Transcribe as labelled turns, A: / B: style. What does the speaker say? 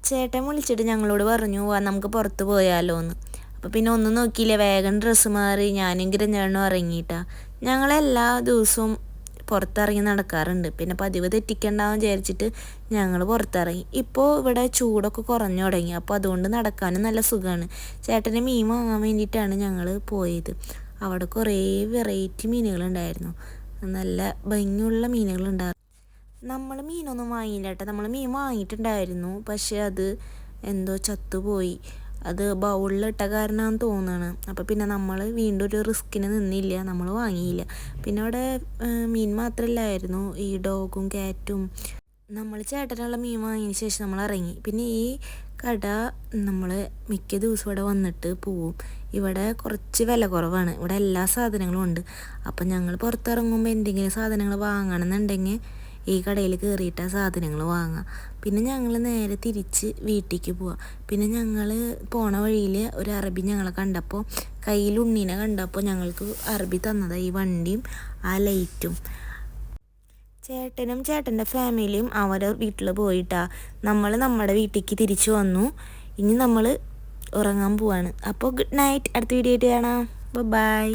A: ചേട്ടൻ വിളിച്ചിട്ട് ഞങ്ങളോട് പറഞ്ഞു വാ നമുക്ക് പുറത്ത് പോയാലോ എന്ന്. അപ്പോൾ പിന്നെ ഒന്നും നോക്കിയില്ല, വേഗം ഡ്രസ്സ് മാറി ഞാനും കിരഞ്ഞാണും ഇറങ്ങിയിട്ടാ. ഞങ്ങളെല്ലാ ദിവസവും പുറത്തിറങ്ങി നടക്കാറുണ്ട്. പിന്നെ പതിവ് തെറ്റിക്കണ്ടാന്ന് വിചാരിച്ചിട്ട് ഞങ്ങൾ പുറത്തിറങ്ങി. ഇപ്പോൾ ഇവിടെ ചൂടൊക്കെ കുറഞ്ഞു തുടങ്ങി, അപ്പോൾ അതുകൊണ്ട് നടക്കാനും നല്ല സുഖമാണ്. ചേട്ടന് മീൻ വാങ്ങാൻ വേണ്ടിയിട്ടാണ് ഞങ്ങൾ പോയത്. അവിടെ കുറേ വെറൈറ്റി മീനുകളുണ്ടായിരുന്നു, നല്ല ഭംഗിയുള്ള മീനുകളുണ്ടായിരുന്നു. നമ്മൾ മീനൊന്നും വാങ്ങിയില്ല കേട്ടോ. നമ്മൾ മീൻ വാങ്ങിയിട്ടുണ്ടായിരുന്നു, പക്ഷേ അത് എന്തോ ചത്തുപോയി. അത് ബൗളിലിട്ട കാരണമാണെന്ന് തോന്നുന്നു. അപ്പോൾ പിന്നെ നമ്മൾ വീണ്ടും ഒരു റിസ്കിന് നിന്നില്ല, നമ്മൾ വാങ്ങിയില്ല. പിന്നെ അവിടെ മീൻ മാത്രമല്ലായിരുന്നു, ഈ ഡോഗും ക്യാറ്റും. നമ്മൾ ചേട്ടനുള്ള മീൻ വാങ്ങിയതിന് ശേഷം നമ്മൾ ഇറങ്ങി. പിന്നെ ഈ കട നമ്മൾ മിക്ക ദിവസവും ഇവിടെ വന്നിട്ട് പോവും. ഇവിടെ കുറച്ച് വില കുറവാണ്, ഇവിടെ എല്ലാ സാധനങ്ങളും ഉണ്ട്. അപ്പം ഞങ്ങൾ പുറത്തിറങ്ങുമ്പോൾ എന്തെങ്കിലും സാധനങ്ങൾ വാങ്ങണമെന്നുണ്ടെങ്കിൽ ഈ കടയിൽ കയറിയിട്ട് ആ സാധനങ്ങൾ വാങ്ങാം. പിന്നെ ഞങ്ങൾ നേരെ തിരിച്ച് വീട്ടിലേക്ക് പോവാം. പിന്നെ ഞങ്ങൾ പോണ വഴിയിൽ ഒരു അറബി ഞങ്ങളെ കണ്ടപ്പോൾ, കയ്യിൽ ഉണ്ണീനെ കണ്ടപ്പോൾ ഞങ്ങൾക്ക് അറബി തന്നതാണ് ഈ വണ്ടിയും ആ ലൈറ്റും. ചേട്ടനും ചേട്ടൻ്റെ ഫാമിലിയും അവരെ വീട്ടിൽ പോയിട്ടാ നമ്മൾ നമ്മുടെ വീട്ടിലേക്ക് തിരിച്ചു വന്നു. ഇനി നമ്മൾ ഉറങ്ങാൻ പോവാണ്. അപ്പോൾ ഗുഡ് നൈറ്റ്. അടുത്ത വീഡിയോ ആയിട്ട് കാണാം. ബൈ.